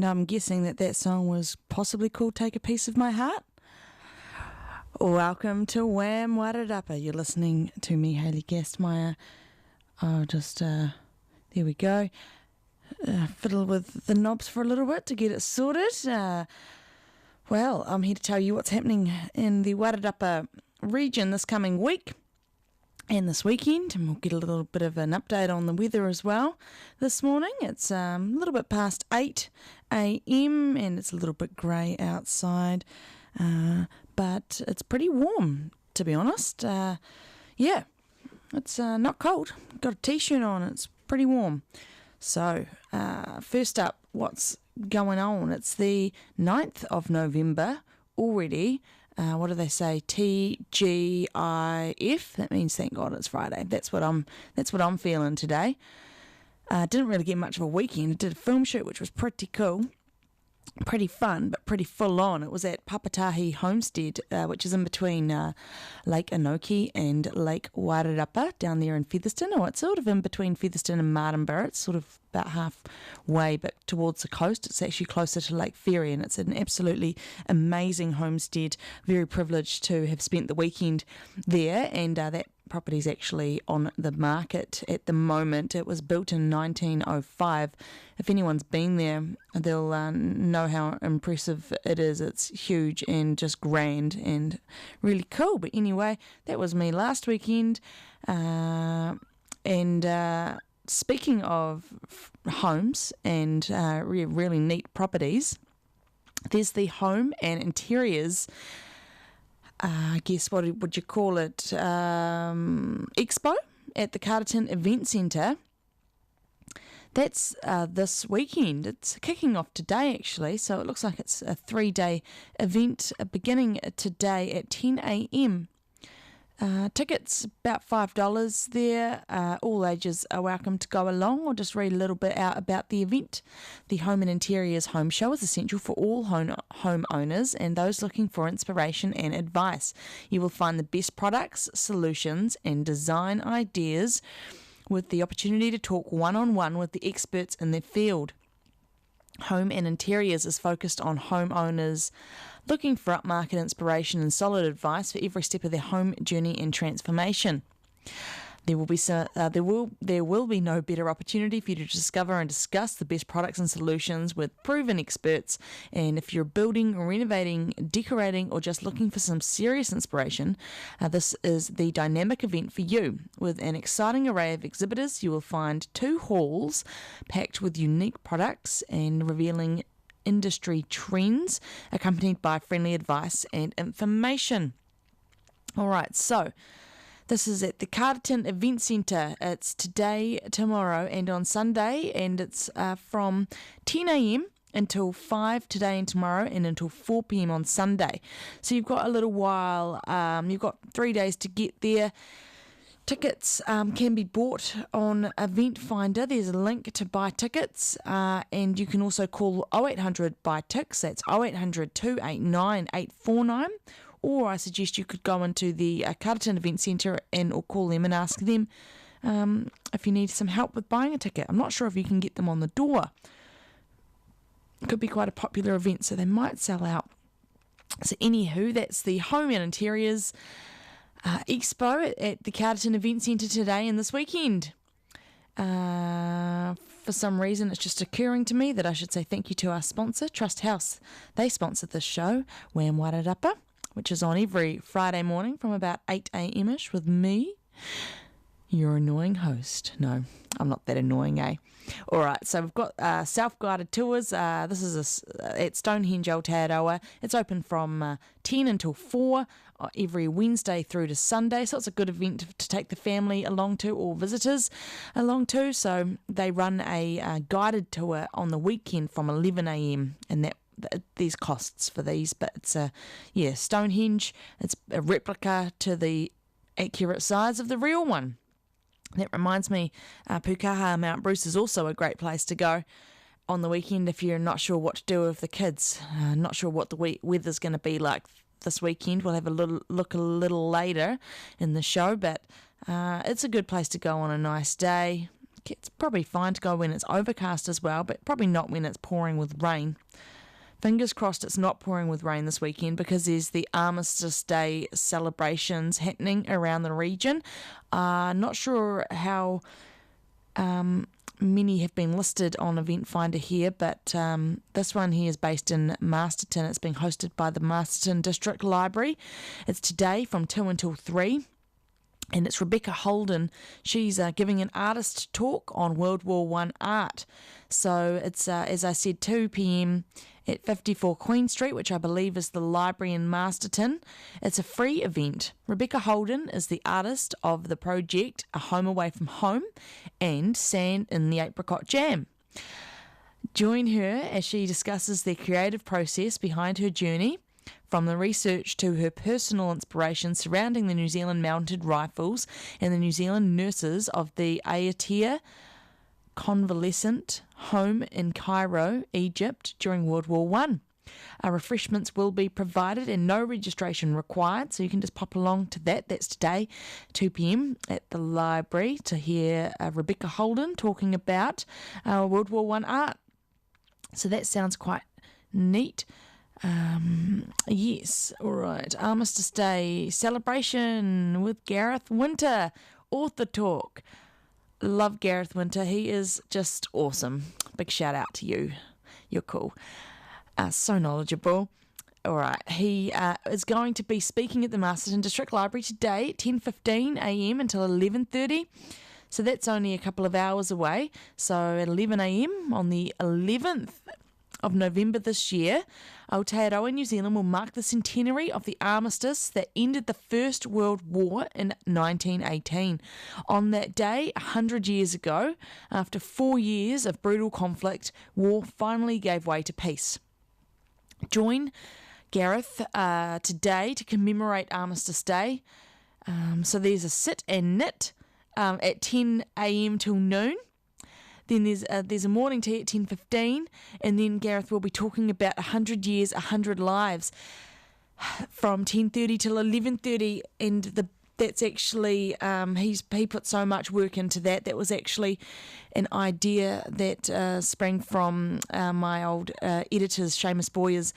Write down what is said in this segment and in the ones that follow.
and I'm guessing that song was possibly called Take a Piece of My Heart. Welcome to WHAM Wairarapa. You're listening to me, Hayley Gastmeyer. There we go. Fiddle with the knobs for a little bit to get it sorted. Well, I'm here to tell you what's happening in the Wairarapa region this coming week and this weekend, and we'll get a little bit of an update on the weather as well this morning. It's a little bit past 8 a.m. and it's a little bit grey outside, but it's pretty warm, to be honest. It's not cold. Got a t-shirt on. It's pretty warm. So, first up, what's going on? It's the 9th of November already. What do they say? TGIF. That means thank God it's Friday. That's what I'm feeling today. Didn't really get much of a weekend. I did a film shoot, which was pretty cool. Pretty fun, but pretty full on. It was at Papatahi Homestead, which is in between Lake Anoki and Lake Wairarapa down there in Featherston. Or it's sort of in between Featherston and Martinborough. It's sort of about halfway, but towards the coast. It's actually closer to Lake Ferry, and it's an absolutely amazing homestead. Very privileged to have spent the weekend there, and that property's actually on the market at the moment. It was built in 1905. If anyone's been there, they'll know how impressive it is. It's huge and just grand and really cool. But anyway, that was me last weekend. Speaking of homes and really neat properties, there's the Home and Interiors, I guess, what would you call it, expo at the Carterton Event Centre. That's this weekend. It's kicking off today, actually, so it looks like it's a 3-day event beginning today at 10 a.m. Tickets about $5 there. All ages are welcome to go along or just read a little bit out about the event. The Home and Interiors Home Show is essential for all home owners and those looking for inspiration and advice. You will find the best products, solutions and design ideas with the opportunity to talk one-on-one with the experts in their field. Home and Interiors is focused on homeowners looking for upmarket inspiration and solid advice for every step of their home journey and transformation. There will be no better opportunity for you to discover and discuss the best products and solutions with proven experts. And if you're building, renovating, decorating, or just looking for some serious inspiration, this is the dynamic event for you. With an exciting array of exhibitors, you will find 2 halls packed with unique products and revealing industry trends, accompanied by friendly advice and information. All right, so this is at the Carterton Event Centre. It's today, tomorrow, and on Sunday, and it's from 10 a.m. until 5 today and tomorrow, and until 4 p.m. on Sunday. So you've got a little while. You've got 3 days to get there. Tickets can be bought on Event Finder. There's a link to buy tickets, and you can also call 0800 buy tickets. That's 0800 289 849. Or I suggest you could go into the Carterton Event Centre or call them and ask them if you need some help with buying a ticket. I'm not sure if you can get them on the door. It could be quite a popular event, so they might sell out. So anywho, that's the Home and Interiors Expo at the Carterton Event Centre today and this weekend. For some reason, it's just occurring to me that I should say thank you to our sponsor, Trust House. They sponsored this show, WHAM Wairarapa, which is on every Friday morning from about 8 a.m.ish with me, your annoying host. No, I'm not that annoying, eh? All right, so we've got self-guided tours. This is at Stonehenge Aotearoa. It's open from 10 until 4 every Wednesday through to Sunday. So it's a good event to take the family along to or visitors along to. So they run a guided tour on the weekend from 11 a.m. and there's costs for these, but it's Stonehenge. It's a replica to the accurate size of the real one. That reminds me, Pukaha Mount Bruce is also a great place to go on the weekend if you're not sure what to do with the kids. Not sure what the weather's going to be like this weekend. We'll have a look a little later in the show, but it's a good place to go on a nice day. It's probably fine to go when it's overcast as well, but probably not when it's pouring with rain. Fingers crossed it's not pouring with rain this weekend, because there's the Armistice Day celebrations happening around the region. Not sure how many have been listed on Event Finder here, but this one here is based in Masterton. It's being hosted by the Masterton District Library. It's today from 2 until 3. And it's Rebecca Holden. She's giving an artist talk on World War I art. So it's, as I said, 2 p.m. at 54 Queen Street, which I believe is the library in Masterton. It's a free event. Rebecca Holden is the artist of the project A Home Away from Home and Sand in the Apricot Jam. Join her as she discusses the creative process behind her journey, from the research to her personal inspiration surrounding the New Zealand Mounted Rifles and the New Zealand nurses of the Ayatea Convalescent Home in Cairo, Egypt during World War I. Refreshments will be provided and no registration required, so you can just pop along to that. That's today, 2 p.m. at the library, to hear Rebecca Holden talking about World War I art. So that sounds quite neat. Yes, all right. Armistice Day celebration with Gareth Winter, author talk. Love Gareth Winter. He is just awesome. Big shout out to you. You're cool. So knowledgeable. All right. He is going to be speaking at the Masterton District Library today at 10:15 a.m. until 11:30. So that's only a couple of hours away. So at 11 a.m. on the 11th of November this year, Aotearoa, New Zealand will mark the centenary of the armistice that ended the First World War in 1918. On that day, 100 years ago, after 4 years of brutal conflict, war finally gave way to peace. Join Gareth today to commemorate Armistice Day. So there's a sit and knit at 10 a.m. till noon. Then there's a morning tea at 10:15, and then Gareth will be talking about 100 years, 100 lives from 10:30 till 11:30, and that's actually he put so much work into that. That was actually an idea that sprang from my old editor's Seamus Boyer's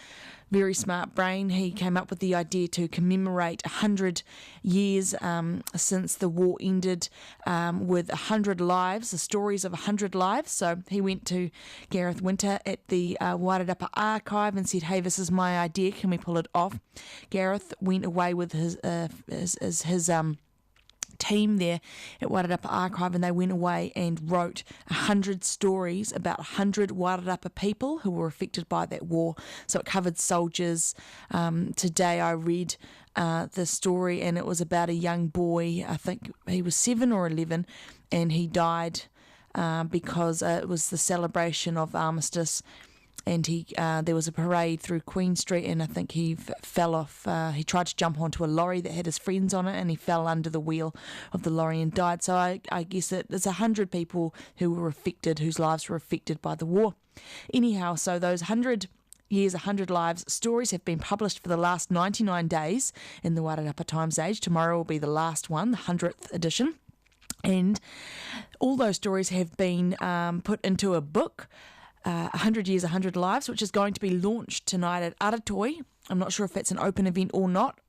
very smart brain. He came up with the idea to commemorate 100 years since the war ended with 100 lives, the stories of 100 lives. So he went to Gareth Winter at the Wairarapa archive and said, hey, this is my idea, can we pull it off? Gareth went away with his team there at Wairarapa Archive, and they went away and wrote 100 stories about 100 Wairarapa people who were affected by that war. So it covered soldiers. Today I read the story, and it was about a young boy, I think he was 7 or 11, and he died because it was the celebration of Armistice, and there was a parade through Queen Street, and I think he fell off. He tried to jump onto a lorry that had his friends on it, and he fell under the wheel of the lorry and died. So I guess there's 100 people who were affected, whose lives were affected by the war. Anyhow, so those 100 years, 100 lives stories have been published for the last 99 days in the Wairarapa Times Age. Tomorrow will be the last one, the 100th edition. And all those stories have been put into a book, 100 Years, 100 Lives, which is going to be launched tonight at Aratoi. I'm not sure if it's an open event or not.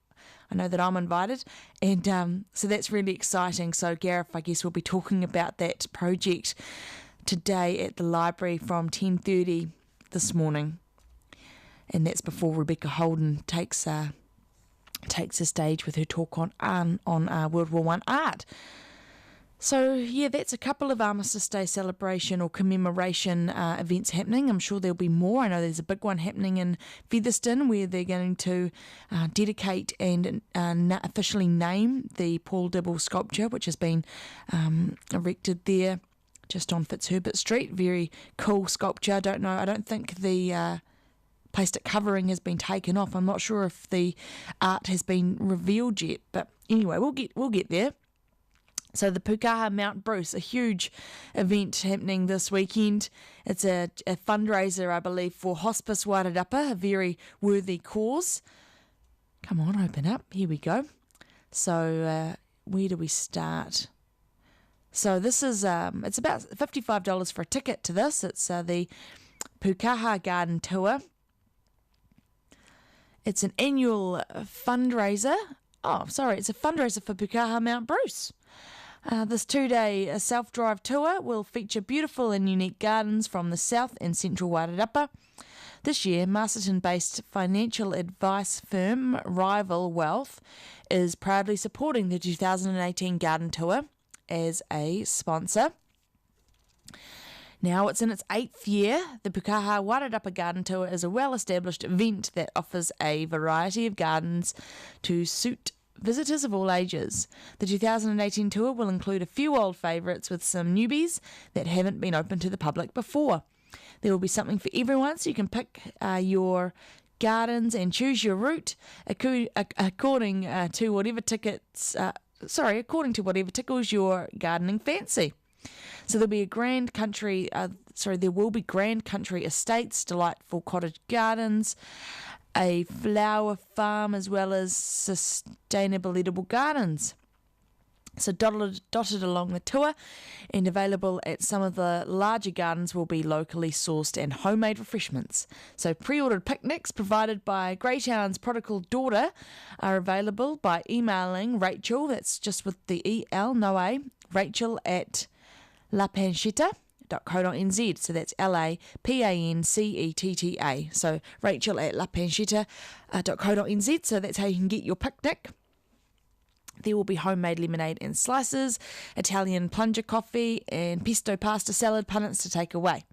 I know that I'm invited. And so that's really exciting. So Gareth, I guess, will be talking about that project today at the library from 10:30 this morning. And that's before Rebecca Holden takes the stage with her talk on World War I art. So, yeah, that's a couple of Armistice Day celebration or commemoration events happening. I'm sure there'll be more. I know there's a big one happening in Featherston where they're going to dedicate and officially name the Paul Dibble sculpture, which has been erected there just on Fitzherbert Street. Very cool sculpture. I don't think the plastic covering has been taken off. I'm not sure if the art has been revealed yet. But anyway, we'll get there. So the Pukaha Mount Bruce, a huge event happening this weekend. It's a fundraiser, I believe, for Hospice Wairarapa, a very worthy cause. Come on, open up. Here we go. So where do we start? So this is it's about $55 for a ticket to this. It's the Pukaha Garden Tour. It's an annual fundraiser. It's a fundraiser for Pukaha Mount Bruce. This 2-day self-drive tour will feature beautiful and unique gardens from the south and central Wairarapa. This year, Masterton-based financial advice firm Rival Wealth is proudly supporting the 2018 garden tour as a sponsor. Now it's in its 8th year. The Pukaha Wairarapa Garden Tour is a well-established event that offers a variety of gardens to suit visitors of all ages. The 2018 tour will include a few old favourites with some newbies that haven't been open to the public before. There will be something for everyone, so you can pick your gardens and choose your route according to whatever tickles your gardening fancy. So there will be grand country estates, delightful cottage gardens, a flower farm, as well as sustainable edible gardens. So dotted along the tour and available at some of the larger gardens will be locally sourced and homemade refreshments. So pre-ordered picnics provided by Greytown's prodigal daughter are available by emailing Rachel, that's just with the E-L, no A, Rachel at lapancetta.co.nz. So that's LAPANCETTA. So Rachel at lapancetta.co.nz. So that's how you can get your picnic. There will be homemade lemonade and slices, Italian plunger coffee, and pesto pasta salad punnets to take away.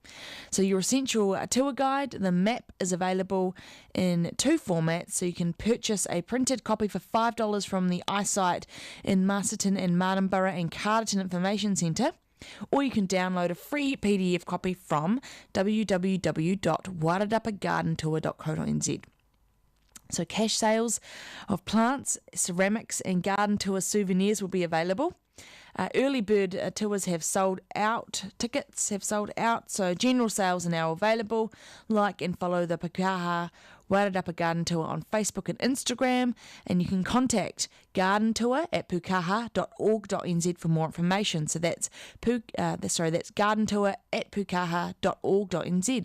So your essential tour guide, the map, is available in 2 formats. So you can purchase a printed copy for $5 from the iSite in Masterton and Martinborough and Carterton Information Centre, or you can download a free PDF copy from www.wairarapagardentour.co.nz. So cash sales of plants, ceramics and garden tour souvenirs will be available. Early bird tours have sold out. Tickets have sold out. So general sales are now available. Like and follow the Pukaha Wairarapa Garden Tour on Facebook and Instagram. And you can contact gardentour@pukaha.org.nz for more information. So that's gardentour@pukaha.org.nz.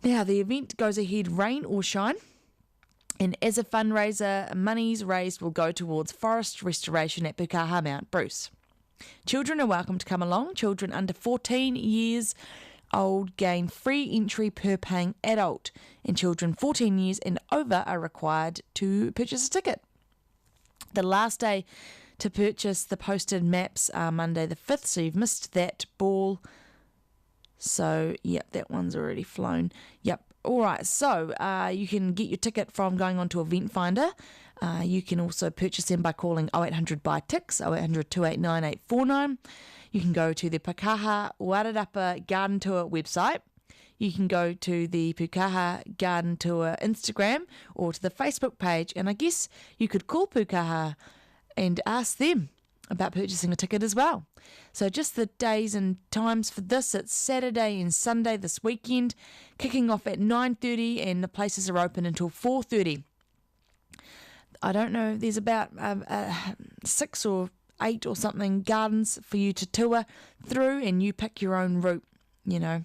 Now the event goes ahead rain or shine. And as a fundraiser, monies raised will go towards forest restoration at Pukaha Mount Bruce. Children are welcome to come along. Children under 14 years old gain free entry per paying adult, and children 14 years and over are required to purchase a ticket. The last day to purchase the posted maps are Monday the 5th, so you've missed that ball. So, yep, that one's already flown. Yep. All right, so you can get your ticket from going on to Event Finder. You can also purchase them by calling 0800 by Tix, 0800 289 849. You can go to the Pukaha Wairarapa Garden Tour website. You can go to the Pukaha Garden Tour Instagram or to the Facebook page, and I guess you could call Pukaha and ask them about purchasing a ticket as well. So just the days and times for this, it's Saturday and Sunday this weekend, kicking off at 9:30, and the places are open until 4:30. I don't know, there's about 6 or 8 or something gardens for you to tour through, and you pick your own route. You know,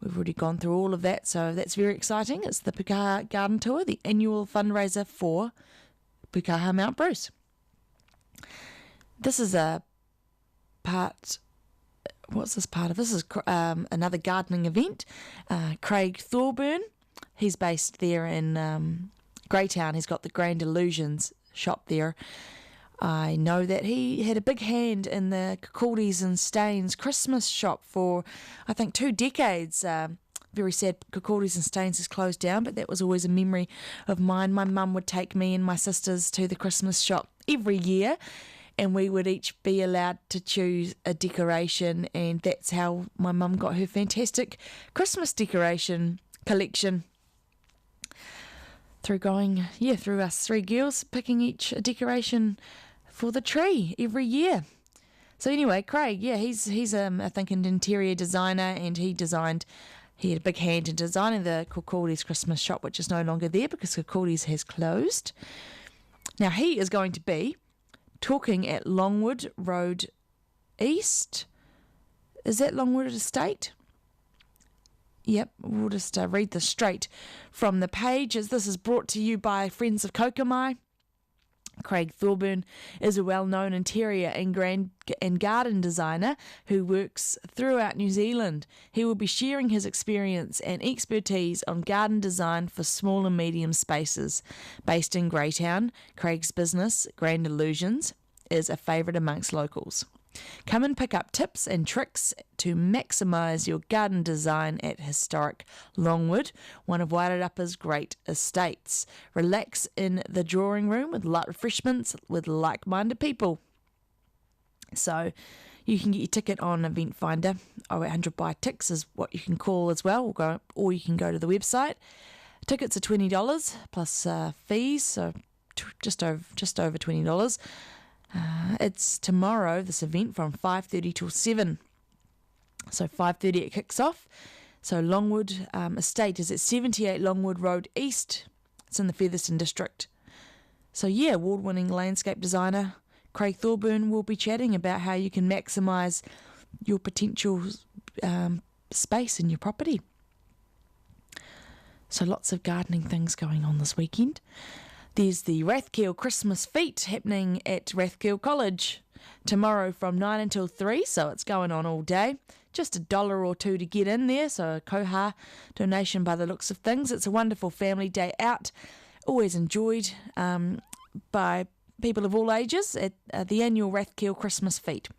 we've already gone through all of that, so that's very exciting. It's the Pukaha Garden Tour, the annual fundraiser for Pukaha Mount Bruce. This is a part. What's this part of? This is another gardening event. Craig Thorburn, he's based there in Greytown. He's got the Grand Illusions shop there. I know that he had a big hand in the Kokoris and Stains Christmas shop for, I think, 2 decades. Very sad Kokoris and Stains has closed down, but that was always a memory of mine. My mum would take me and my sisters to the Christmas shop every year, and we would each be allowed to choose a decoration, and that's how my mum got her fantastic Christmas decoration collection. Through us 3 girls picking each a decoration for the tree every year. So anyway, Craig, he's I think an interior designer, and he had a big hand in designing the Kokoris Christmas shop, which is no longer there because Kokoris has closed. Now he is going to be talking at Longwood Road East. Is that Longwood Estate? Yep, we'll just read this straight from the page, as this is brought to you by Friends of Kokomai. Craig Thorburn is a well-known interior and garden designer who works throughout New Zealand. He will be sharing his experience and expertise on garden design for small and medium spaces. Based in Greytown, Craig's business, Grand Illusions, is a favourite amongst locals. Come and pick up tips and tricks to maximise your garden design at historic Longwood, one of Wairarapa's great estates. Relax in the drawing room with light refreshments with like-minded people. So you can get your ticket on Event Finder. 0800 buy ticks is what you can call as well, or you can go to the website. Tickets are $20 plus fees, so just over $20. It's tomorrow, this event, from 5:30 till 7. So 5:30 it kicks off. So Longwood Estate is at 78 Longwood Road East. It's in the Featherston district. So yeah, award-winning landscape designer Craig Thorburn will be chatting about how you can maximise your potential space in your property. So lots of gardening things going on this weekend. There's the Rathkeel Christmas Feet happening at Rathkeel College tomorrow from 9 until 3, so it's going on all day. Just $1 or $2 to get in there, so a koha donation by the looks of things. It's a wonderful family day out, always enjoyed by people of all ages at the annual Rathkeel Christmas Feet.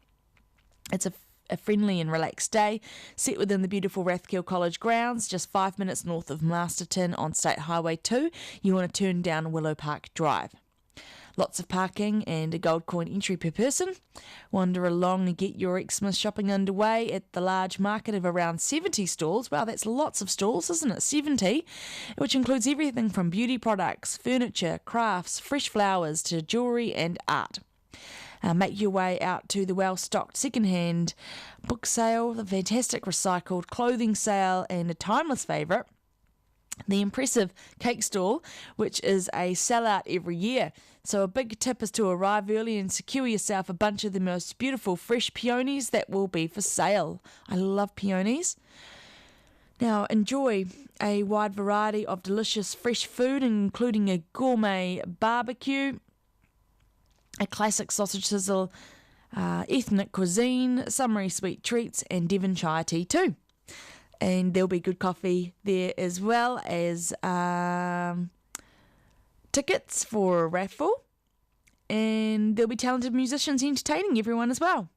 It's a friendly and relaxed day, set within the beautiful Rathkeel College grounds, just 5 minutes north of Masterton on State Highway 2. You want to turn down Willow Park Drive. Lots of parking and a gold coin entry per person. Wander along and get your Xmas shopping underway at the large market of around 70 stalls. Wow, that's lots of stalls, isn't it? 70, which includes everything from beauty products, furniture, crafts, fresh flowers to jewellery and art. Make your way out to the well-stocked second-hand book sale, the fantastic recycled clothing sale, and a timeless favourite, the impressive cake stall, which is a sellout every year. So a big tip is to arrive early and secure yourself a bunch of the most beautiful fresh peonies that will be for sale. I love peonies. Now, enjoy a wide variety of delicious fresh food, including a gourmet barbecue, a classic sausage sizzle, ethnic cuisine, summery sweet treats, and Devonshire tea too. And there'll be good coffee there, as well as tickets for a raffle. And there'll be talented musicians entertaining everyone as well.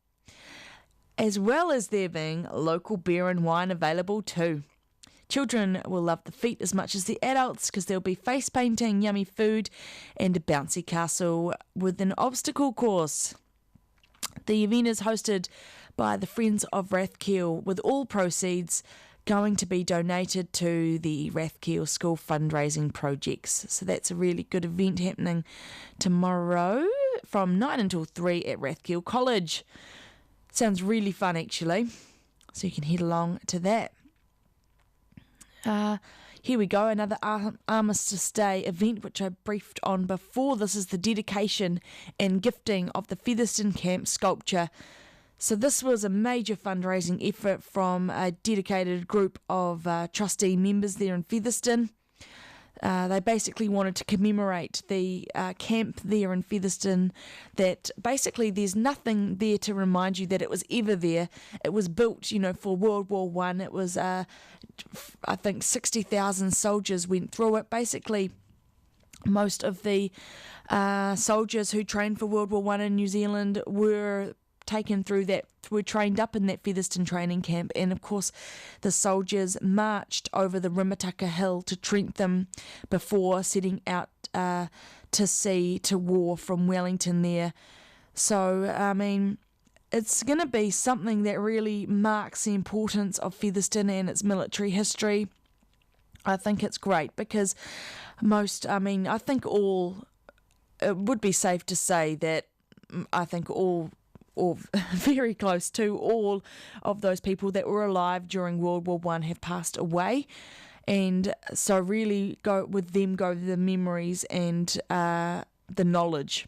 As well as there being local beer and wine available too. Children will love the feat as much as the adults, because there'll be face painting, yummy food, and a bouncy castle with an obstacle course. The event is hosted by the Friends of Rathkeel, with all proceeds going to be donated to the Rathkeel School fundraising projects. So that's a really good event happening tomorrow from 9 until 3 at Rathkeel College. Sounds really fun, actually. So you can head along to that. Here we go, another Armistice Day event, which I briefed on before. This is the dedication and gifting of the Featherston Camp sculpture. So this was a major fundraising effort from a dedicated group of trustee members there in Featherston. They basically wanted to commemorate the camp there in Featherston, that basically there's nothing there to remind you that it was ever there. It was built, for World War One. It was, I think, 60,000 soldiers went through it. Basically, most of the soldiers who trained for World War One in New Zealand were trained up in that Featherston training camp, and of course the soldiers marched over the Rimataka Hill to Trentham before setting out to sea to war from Wellington there. So it's going to be something that really marks the importance of Featherston and its military history. I think it's great because it would be safe to say that I think all, or very close to all of those people that were alive during World War One have passed away, and so really go the memories and the knowledge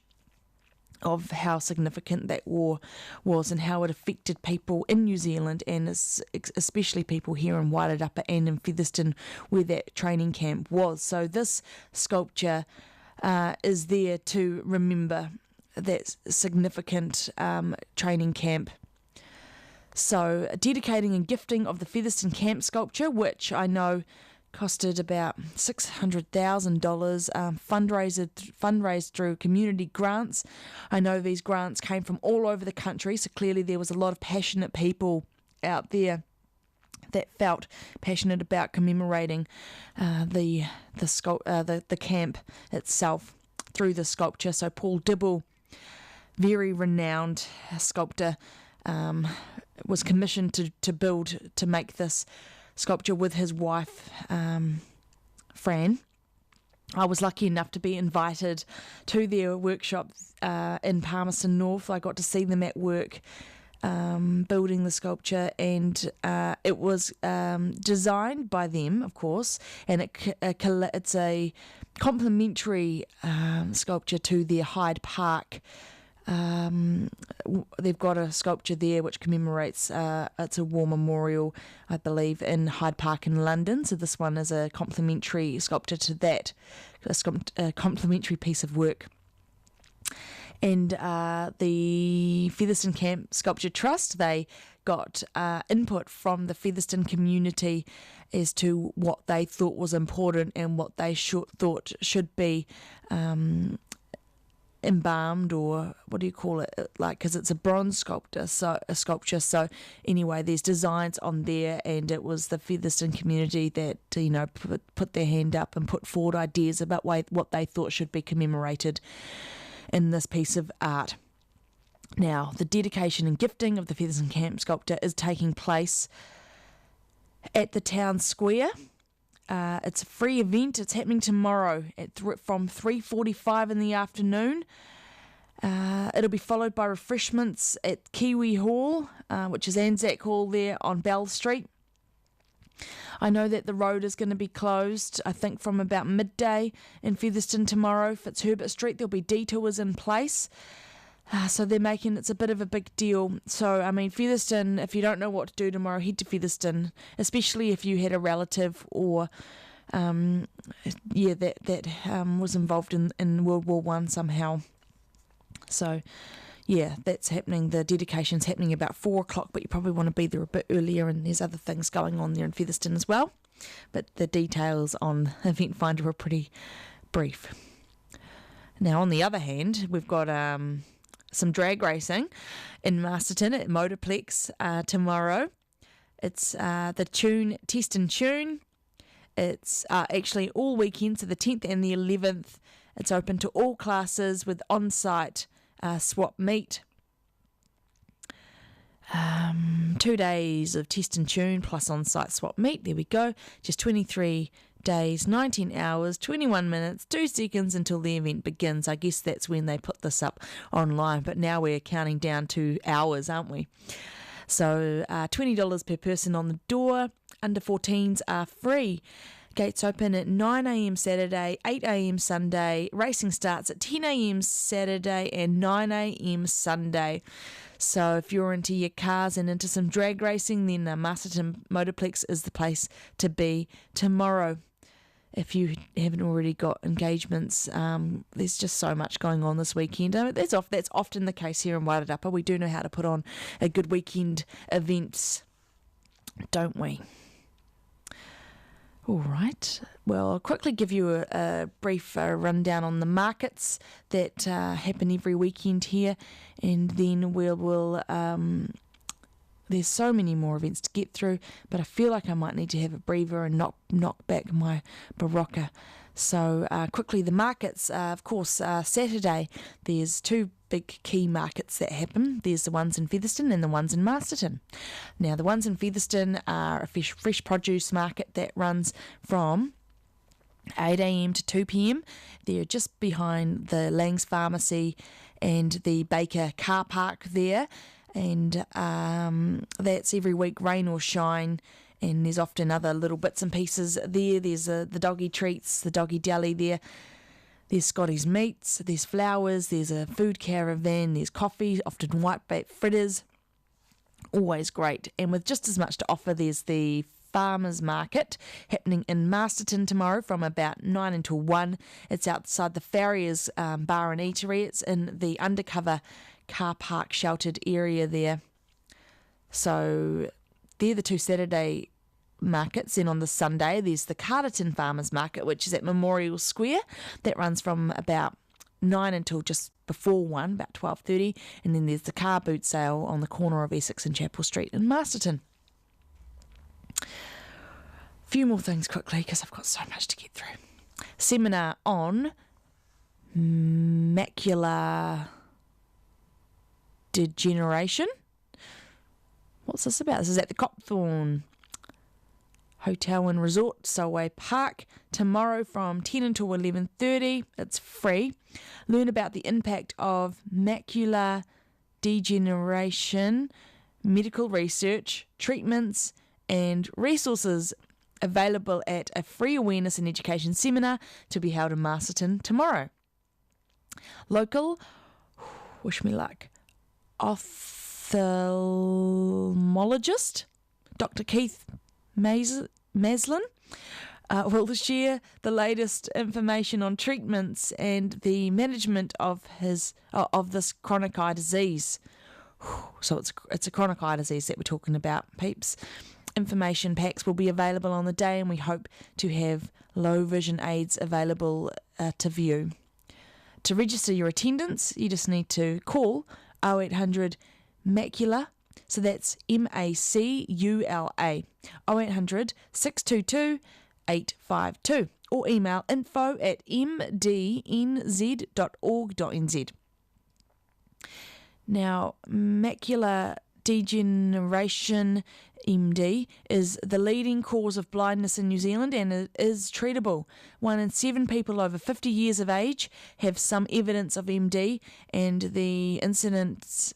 of how significant that war was and how it affected people in New Zealand, and especially people here in Wairarapa and in Featherston where that training camp was. So this sculpture is there to remember that significant training camp. So dedicating and gifting of the Featherston camp sculpture, which I know costed about $600,000, fundraised through community grants. I know these grants came from all over the country, so clearly there was a lot of passionate people out there that felt passionate about commemorating the camp itself through the sculpture. So Paul Dibble, very renowned sculptor, was commissioned to make this sculpture with his wife, Fran. I was lucky enough to be invited to their workshop in Palmerston North. I got to see them at work building the sculpture, and it was designed by them, of course, and it's a complementary sculpture to their Hyde Park. They've got a sculpture there which commemorates it's a war memorial, I believe, in Hyde Park in London. So this one is a complementary sculpture to that, a complementary piece of work. And the Featherston Camp Sculpture Trust, they got input from the Featherston community as to what they thought was important and what they thought should be embalmed, or what do you call it, like, because it's a bronze sculpture. So anyway, there's designs on there, and it was the Featherston community that put their hand up and put forward ideas about what they thought should be commemorated in this piece of art. Now, the dedication and gifting of the Featherston Camp sculpture is taking place at the town square. It's a free event. It's happening tomorrow from 3:45 in the afternoon. It'll be followed by refreshments at Kiwi Hall, which is Anzac Hall there on Bell Street. I know that the road is going to be closed, I think, from about midday in Featherston tomorrow. Fitzherbert Street, there'll be detours in place. So they're making it's a bit of a big deal. So, I mean, Featherston, if you don't know what to do tomorrow, head to Featherston, especially if you had a relative or, that was involved in World War One somehow. So, yeah, that's happening. The dedication's happening about 4 o'clock, but you probably want to be there a bit earlier, and there's other things going on there in Featherston as well. But the details on Event Finder are pretty brief. Now, on the other hand, we've got some drag racing in Masterton at Motorplex tomorrow. It's the Tune Test and Tune. It's actually all weekend, so the 10th and the 11th. It's open to all classes with on-site swap meet. 2 days of test and tune plus on-site swap meet. There we go. Just 23 days, 19 hours, 21 minutes, 2 seconds until the event begins. I guess that's when they put this up online, but now we're counting down to hours, aren't we? So $20 per person on the door. Under 14s are free. Gates open at 9 a.m. Saturday, 8 a.m. Sunday. Racing starts at 10 a.m. Saturday and 9 a.m. Sunday. So if you're into your cars and into some drag racing, then Masterton Motorplex is the place to be tomorrow. If you haven't already got engagements, there's just so much going on this weekend. That's often the case here in Wairarapa. We do know how to put on a good weekend events, don't we? All right. Well, I'll quickly give you a brief rundown on the markets that happen every weekend here, and then we'll there's so many more events to get through, but I feel like I might need to have a breather and knock back my Barocca. So quickly, the markets, of course, Saturday, there's 2 big key markets that happen. There's the ones in Featherston and the ones in Masterton. Now, the ones in Featherston are a fresh produce market that runs from 8 a.m. to 2 p.m. They're just behind the Lang's Pharmacy and the Baker car park there. And that's every week, rain or shine. And there's often other little bits and pieces there. There's the doggy treats, the doggy deli there. There's Scotty's Meats, there's flowers, there's a food caravan, there's coffee, often whitebait fritters. Always great. And with just as much to offer, there's the Farmers Market happening in Masterton tomorrow from about 9 until 1. It's outside the Farriers Bar and Eatery. It's in the undercover car park sheltered area there. So they're the two Saturday markets. Then on the Sunday, there's the Carterton Farmers Market, which is at Memorial Square. That runs from about 9 until just before 1, about 12:30. And then there's the car boot sale on the corner of Essex and Chapel Street in Masterton. A few more things quickly because I've got so much to get through. Seminar on macular degeneration. What's this about? This is at the Copthorne Hotel and Resort, Solway Park, tomorrow from 10 until 11:30. It's free. Learn about the impact of macular degeneration, medical research, treatments, and resources available at a free awareness and education seminar to be held in Masterton tomorrow. Local, wish me luck, ophthalmologist Dr. Keith Maslin will share the latest information on treatments and the management of this chronic eye disease. So it's a chronic eye disease that we're talking about, peeps. Information packs will be available on the day, and we hope to have low vision aids available to view. To register your attendance, you just need to call 0800 macula. So that's MACULA, 0800 622 852, or email info@mdnz.org.nz. Now, macular degeneration, MD, is the leading cause of blindness in New Zealand, and it is treatable. 1 in 7 people over 50 years of age have some evidence of MD, and the incidence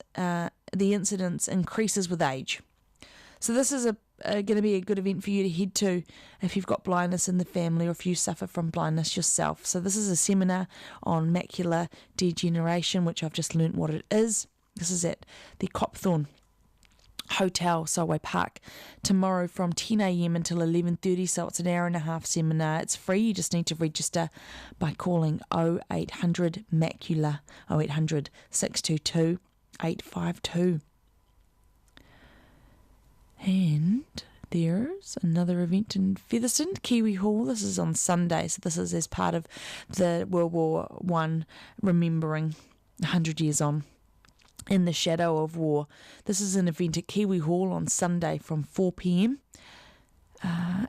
increases with age. So this is going to be a good event for you to head to if you've got blindness in the family or if you suffer from blindness yourself. So this is a seminar on macular degeneration, which I've just learnt what it is. This is at the Copthorne Hotel, Solway Park, tomorrow from 10 a.m. until 11:30, so it's an hour and a half seminar. It's free. You just need to register by calling 0800 macula, 0800 622 852. And there's another event in Featherston, Kiwi Hall. This is on Sunday, so this is as part of the World War I remembering 100 years on. In the Shadow of War. This is an event at Kiwi Hall on Sunday from 4 p.m.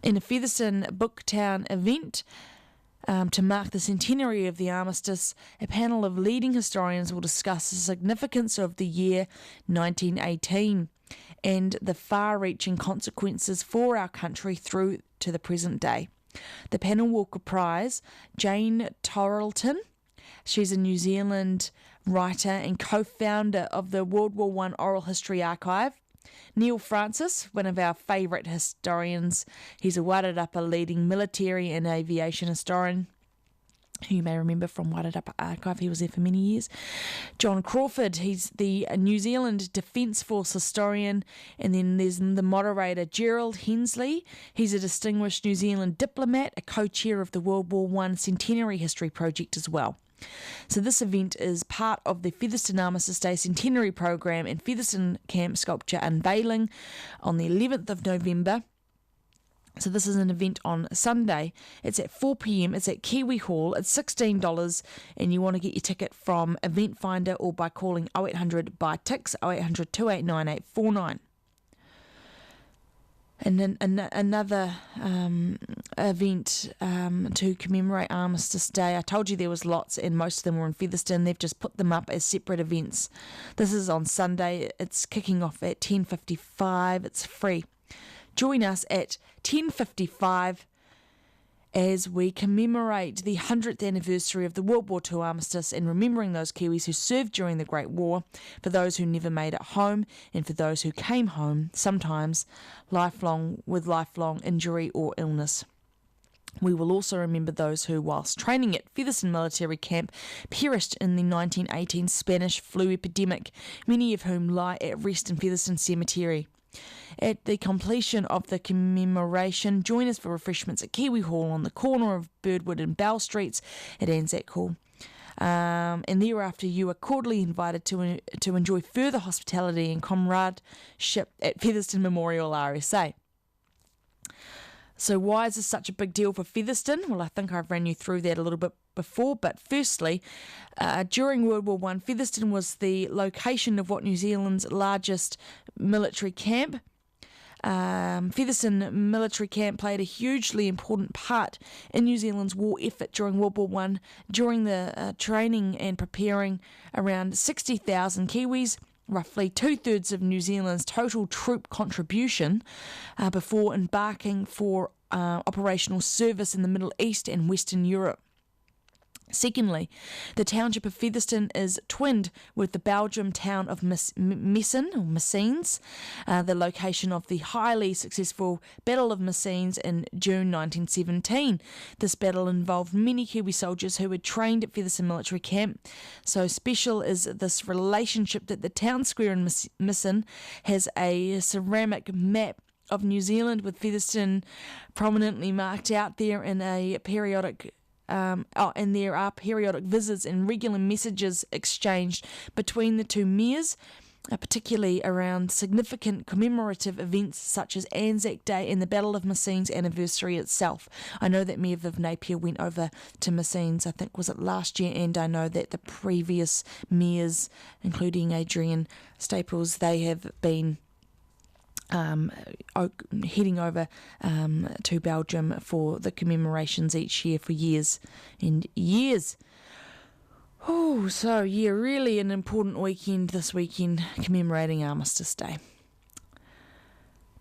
In a Featherston Booktown event to mark the centenary of the armistice, a panel of leading historians will discuss the significance of the year 1918 and the far-reaching consequences for our country through to the present day. The panel will comprise Jane Torrelton. She's a New Zealand writer and co-founder of the World War I Oral History Archive. Neil Francis, one of our favourite historians. He's a Wairarapa leading military and aviation historian, who you may remember from Wairarapa Archive. He was there for many years. John Crawford, he's the New Zealand Defence Force historian. And then there's the moderator, Gerald Hensley. He's a distinguished New Zealand diplomat, a co-chair of the World War I Centenary History Project as well. So this event is part of the Featherston Armistice Day Centenary Program and Featherston Camp Sculpture Unveiling on the 11th of November. So this is an event on Sunday. It's at 4 p.m. It's at Kiwi Hall. It's $16, and you want to get your ticket from Event Finder or by calling 0800 by Tix, 0800 289 849. And then another event to commemorate Armistice Day. I told you there was lots, and most of them were in Featherston. They've just put them up as separate events. This is on Sunday. It's kicking off at 10:55. It's free. Join us at 10:55 as we commemorate the 100th anniversary of the World War II armistice and remembering those Kiwis who served during the Great War, for those who never made it home, and for those who came home, sometimes with lifelong injury or illness. We will also remember those who, whilst training at Featherston Military Camp, perished in the 1918 Spanish flu epidemic, many of whom lie at rest in Featherston Cemetery. At the completion of the commemoration, join us for refreshments at Kiwi Hall on the corner of Birdwood and Bell Streets at Anzac Hall. And thereafter, you are cordially invited to enjoy further hospitality and comradeship at Featherston Memorial RSA. So why is this such a big deal for Featherston? Well, I think I've ran you through that a little bit before, but firstly, during World War I, Featherston was the location of what New Zealand's largest military camp. Featherston Military Camp played a hugely important part in New Zealand's war effort during World War I, during the training and preparing around 60,000 Kiwis, roughly 2/3 of New Zealand's total troop contribution, before embarking for operational service in the Middle East and Western Europe. Secondly, the township of Featherston is twinned with the Belgium town of Messines, the location of the highly successful Battle of Messines in June 1917. This battle involved many Kiwi soldiers who had trained at Featherston Military Camp. So special is this relationship that the town square in Messines has a ceramic map of New Zealand with Featherston prominently marked out there in a periodic and there are periodic visits and regular messages exchanged between the two mayors, particularly around significant commemorative events such as Anzac Day and the Battle of Messines anniversary itself. I know that Mayor Viv Napier went over to Messines, I think was it last year, and I know that the previous mayors, including Adrian Staples, they have been heading over to Belgium for the commemorations each year for years and years. Oh, so yeah, really an important weekend this weekend, commemorating Armistice Day.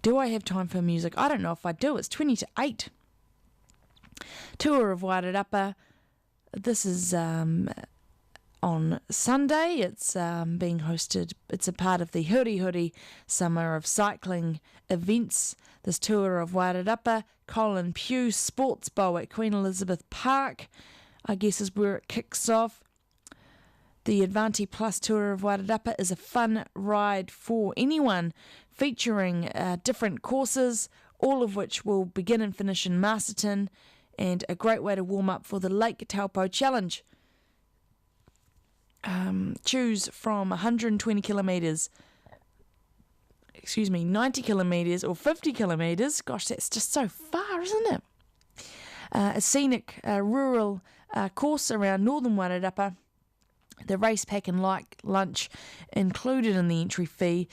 Do I have time for music? I don't know if I do. It's 20 to 8. Tour of Wairarapa. This is on Sunday. It's being hosted. It's a part of the Huri Summer of Cycling events. This tour of Wairarapa, Colin Pugh Sports Bowl at Queen Elizabeth Park, I guess is where it kicks off. The Advanti Plus Tour of Wairarapa is a fun ride for anyone, featuring different courses, all of which will begin and finish in Masterton, and a great way to warm up for the Lake Taupo Challenge. Choose from 120 kilometres, 90 kilometres or 50 kilometres. Gosh, that's just so far, isn't it? A scenic rural course around northern Wairarapa. The race pack and light lunch included in the entry fee.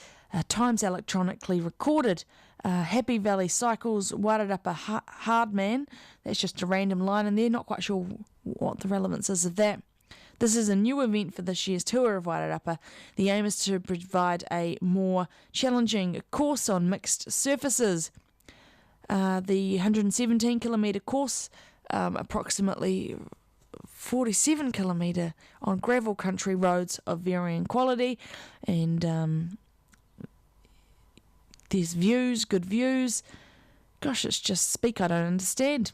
Times electronically recorded. Happy Valley Cycles, Wairarapa Hardman. That's just a random line in there. Not quite sure what the relevance is of that. This is a new event for this year's Tour of Wairarapa. The aim is to provide a more challenging course on mixed surfaces. The 117 kilometre course, approximately 47 kilometre on gravel country roads of varying quality, and there's good views. Gosh, it's just speak I don't understand.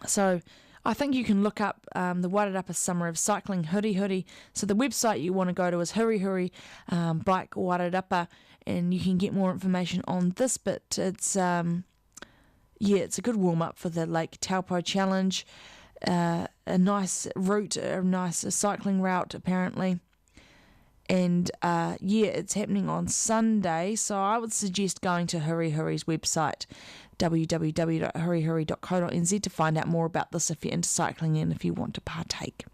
So I think you can look up the Wairarapa Summer of Cycling Huri. So the website you want to go to is Huri Bike Wairarapa, and you can get more information on this. But it's it's a good warm up for the Lake Taupo Challenge. A nice route, a nice cycling route apparently. And it's happening on Sunday, so I would suggest going to Huri's website, www.hurihuri.co.nz, to find out more about this if you're into cycling and if you want to partake.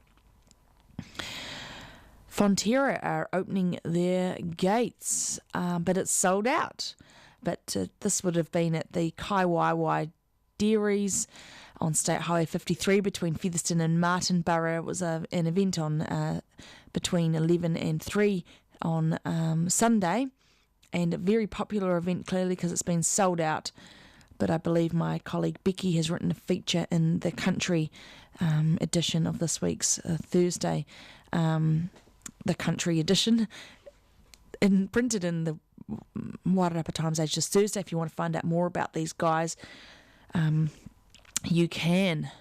Fonterra are opening their gates, but it's sold out. But this would have been at the Kaiwaiwai Dairies on State Highway 53 between Featherston and Martinborough. It was an event on between 11 and 3 on Sunday, and a very popular event clearly because it's been sold out. But I believe my colleague Becky has written a feature in the country edition of this week's Thursday, the country edition, and printed in the Wairarapa Times Age this Thursday if you want to find out more about these guys. you can.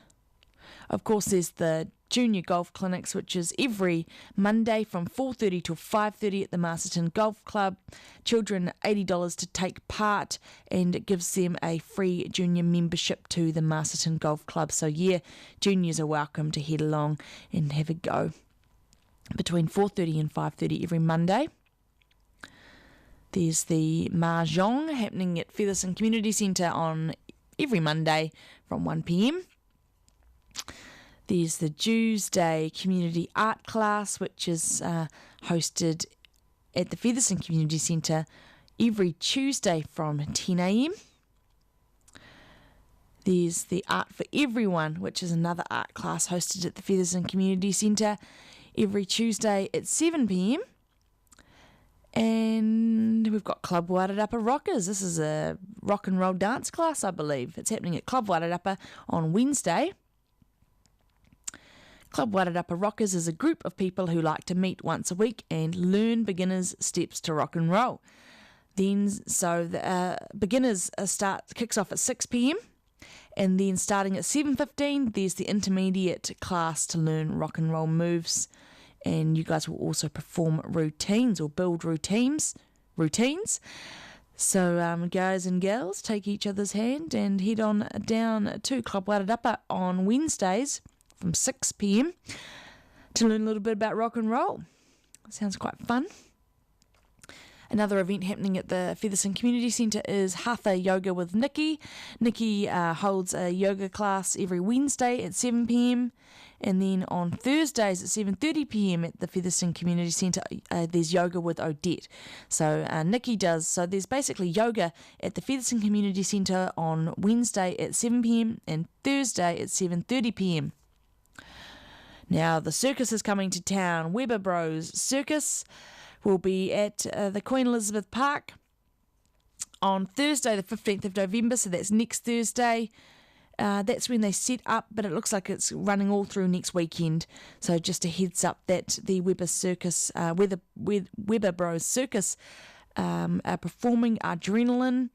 Of course, there's the junior golf clinics, which is every Monday from 4:30 to 5:30 at the Masterton Golf Club. Children $80 to take part, and it gives them a free junior membership to the Masterton Golf Club. So yeah, juniors are welcome to head along and have a go between 4:30 and 5:30 every Monday. There's the Mahjong happening at Featherston Community Centre on every Monday from 1 p.m. There's the Tuesday Community Art Class, which is hosted at the Featherston Community Centre every Tuesday from 10 a.m. There's the Art for Everyone, which is another art class hosted at the Featherston Community Centre every Tuesday at 7 p.m. And we've got Club Wairarapa Rockers. This is a rock and roll dance class, I believe. It's happening at Club Wairarapa on Wednesday. Club Wairarapa Rockers is a group of people who like to meet once a week and learn beginners' steps to rock and roll. So the beginners kicks off at 6 p.m. and then starting at 7:15, there's the intermediate class to learn rock and roll moves. And you guys will also perform routines or build routines. So guys and girls, take each other's hand and head on down to Club Wairarapa on Wednesdays from 6 p.m. to learn a little bit about rock and roll. Sounds quite fun. Another event happening at the Featherston Community Centre is Hatha Yoga with Nikki. Nikki holds a yoga class every Wednesday at 7 p.m. And then on Thursdays at 7:30 p.m. at the Featherston Community Centre, there's yoga with Odette. So Nikki does. So there's basically yoga at the Featherston Community Centre on Wednesday at 7 p.m. and Thursday at 7:30 p.m. Now, the circus is coming to town. Weber Bros Circus will be at the Queen Elizabeth Park on Thursday, the 15th of November, so that's next Thursday. That's when they set up, but it looks like it's running all through next weekend. So just a heads up that the Weber Bros Circus are performing Adrenaline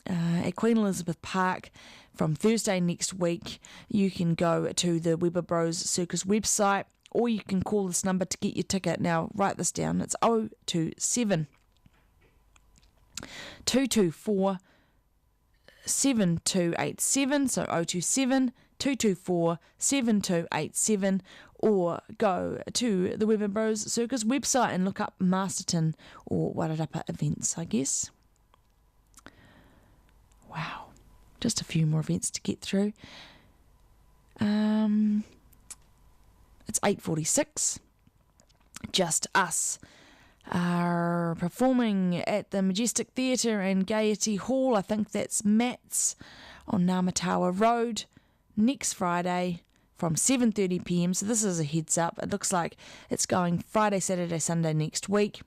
at Queen Elizabeth Park from Thursday next week. You can go to the Weber Bros Circus website, or you can call this number to get your ticket. Now, write this down. It's 027 224 7287. So 027 224 7287. Or go to the Weber Bros Circus website and look up Masterton or Wairarapa events, I guess. Wow. Just a few more events to get through. It's 8:46. Just Us are performing at the Majestic Theatre and Gaiety Hall. I think that's Matt's on Namatawa Road next Friday from 7:30 p.m. So this is a heads up. It looks like it's going Friday, Saturday, Sunday next week.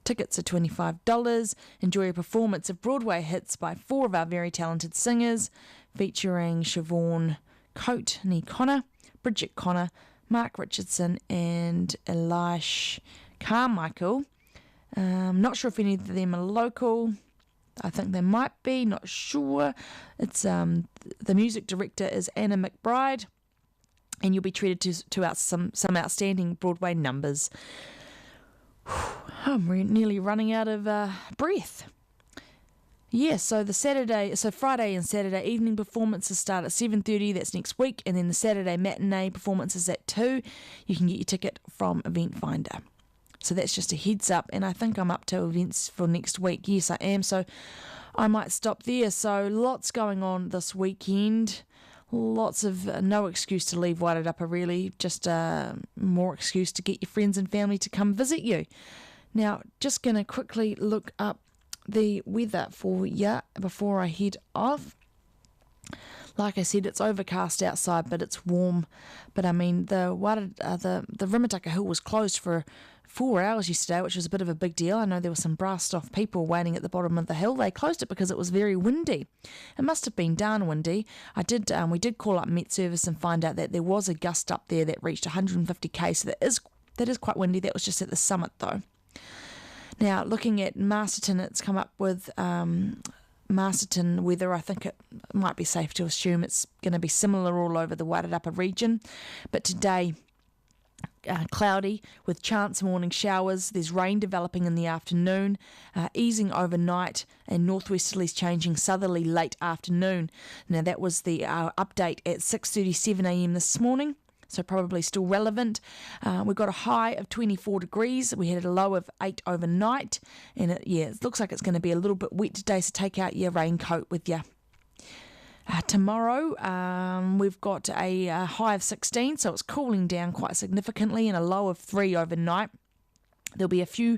Tickets are $25. Enjoy a performance of Broadway hits by 4 of our very talented singers, featuring Siobhan Courtney Connor, Bridget Connor, Mark Richardson, and Elish Carmichael. Not sure if any of them are local. I think they might be, not sure. It's the music director is Anna McBride, and you'll be treated to some outstanding Broadway numbers. I'm nearly running out of breath. Yeah, so Friday and Saturday evening performances start at 7:30. That's next week, and then the Saturday matinee performances at 2. You can get your ticket from Event Finder. So that's just a heads up, and I think I'm up to events for next week. Yes, I am. So I might stop there. So lots going on this weekend. Lots of no excuse to leave Wairarapa, really. Just more excuse to get your friends and family to come visit you. Now, just going to quickly look up the weather for you before I head off. Like I said, it's overcast outside, but it's warm. But I mean, the Rimataka Hill was closed for 4 hours yesterday, which was a bit of a big deal. I know there were some brassed off people waiting at the bottom of the hill. They closed it because it was very windy. It must have been darn windy. We did call up Met Service and find out that there was a gust up there that reached 150 km. So that is quite windy. That was just at the summit though. Now, looking at Masterton, it's come up with Masterton weather, I think it might be safe to assume it's going to be similar all over the Wairarapa region. But today, cloudy with chance morning showers. There's rain developing in the afternoon, easing overnight, and northwesterlies changing southerly late afternoon. Now that was the update at 6:37 a.m. this morning, so probably still relevant. We've got a high of 24 degrees. We had a low of 8 overnight, and it looks like it's going to be a little bit wet today, so take out your raincoat with you. Tomorrow, we've got a high of 16, so it's cooling down quite significantly, and a low of 3 overnight. There'll be a few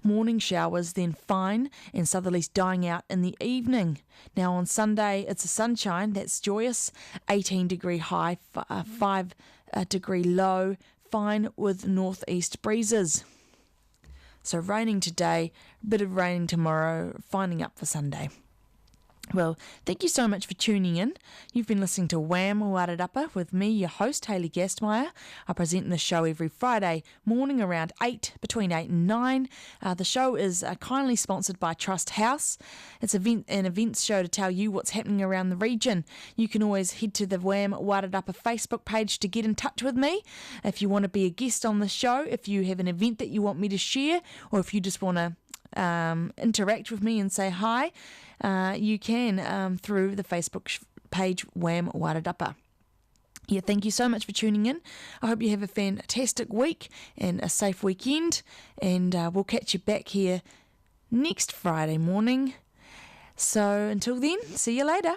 morning showers, then fine, and southerlies dying out in the evening. Now on Sunday, it's a sunshine, that's joyous, 18 degree high, 5 degree low, fine with northeast breezes. So raining today, a bit of raining tomorrow, finding up for Sunday. Well, thank you so much for tuning in. You've been listening to WHAM Wairarapa with me, your host, Hayley Gerstmeyer. I present the show every Friday morning around 8, between 8 and 9. The show is kindly sponsored by Trust House. It's an events show to tell you what's happening around the region. You can always head to the WHAM Wairarapa Facebook page to get in touch with me. If you want to be a guest on the show, if you have an event that you want me to share, or if you just want to interact with me and say hi, you can through the Facebook page WHAM Wairarapa. Yeah, thank you so much for tuning in. I hope you have a fantastic week and a safe weekend, and we'll catch you back here next Friday morning. So until then, see you later.